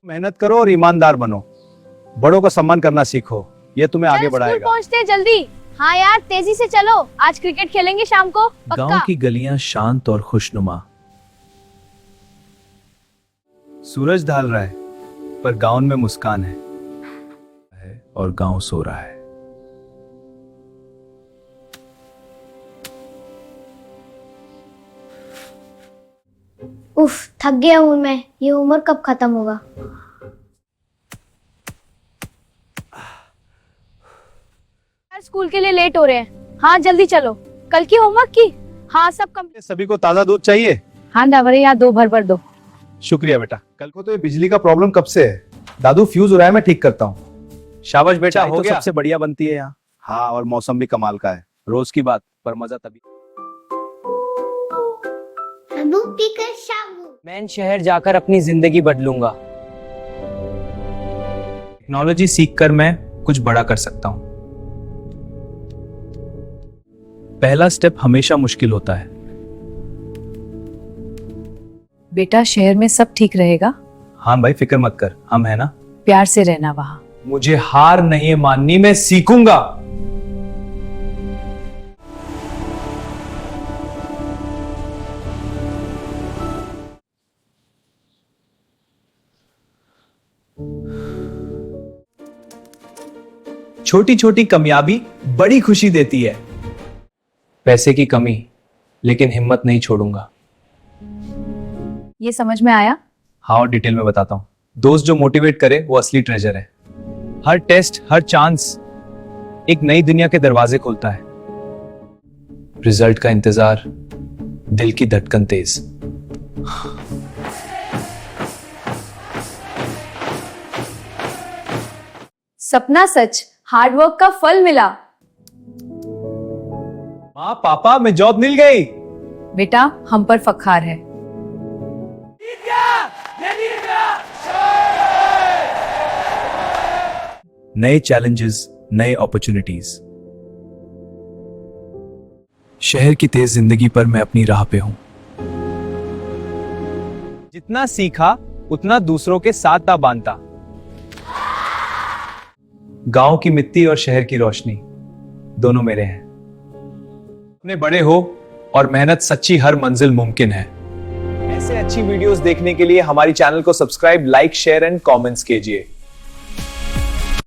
मेहनत करो और ईमानदार बनो, बड़ों का सम्मान करना सीखो, ये तुम्हें आगे चल, स्कूल बढ़ाएगा। पहुंचते हैं जल्दी। हाँ यार, तेजी से चलो, आज क्रिकेट खेलेंगे शाम को गांव पक्का। की गलियां शांत और खुशनुमा। सूरज ढल रहा है पर गांव में मुस्कान है। और गांव सो रहा है। उफ, थक गया हूँ मैं। ये उम्र कब खत्म होगा? यार स्कूल के लिए लेट हो रहे हैं। हाँ जल्दी चलो। कल की होमवर्क की? हाँ सब कंप्लीट। सभी को ताजा दूध चाहिए? हाँ डावरे यार, 2 भर दो। शुक्रिया बेटा। कल को तो ये बिजली का प्रॉब्लम कब से है? दादू फ्यूज हो रहा है, मैं ठीक करता हूँ। शाबाश बेटा, चाय हो तो गया। सबसे बढ़िया बनती है यहाँ। हाँ, और मौसम भी कमाल का है। रोज की बात, पर मजा तभी। मैं शहर जाकर अपनी जिंदगी बदलूंगा। टेक्नोलॉजी सीखकर मैं कुछ बड़ा कर सकता हूं। पहला स्टेप हमेशा मुश्किल होता है। बेटा शहर में सब ठीक रहेगा, हाँ भाई, फिक्र मत कर, हम है ना। प्यार से रहना वहां। मुझे हार नहीं माननी, मैं सीखूंगा। छोटी छोटी कामयाबी बड़ी खुशी देती है। पैसे की कमी, लेकिन हिम्मत नहीं छोड़ूंगा। ये समझ में आया? हाँ, और डिटेल में बताता हूं। दोस्त जो मोटिवेट करे वो असली ट्रेजर है। हर टेस्ट, हर चांस एक नई दुनिया के दरवाजे खोलता है। रिजल्ट का इंतजार, दिल की धड़कन तेज। सपना सच, हार्डवर्क का फल मिला। माँ पापा, मैं जॉब मिल गई। बेटा हम पर फखार है। नए चैलेंजेस, नए अपॉर्चुनिटीज। शहर की तेज जिंदगी पर मैं अपनी राह पे हूं। जितना सीखा उतना दूसरों के साथ था बांधता। गांव की मिट्टी और शहर की रोशनी दोनों मेरे हैं। अपने बड़े हो और मेहनत सच्ची, हर मंजिल मुमकिन है। ऐसे अच्छी वीडियोस देखने के लिए हमारी चैनल को subscribe, like, share and comments कीजिए।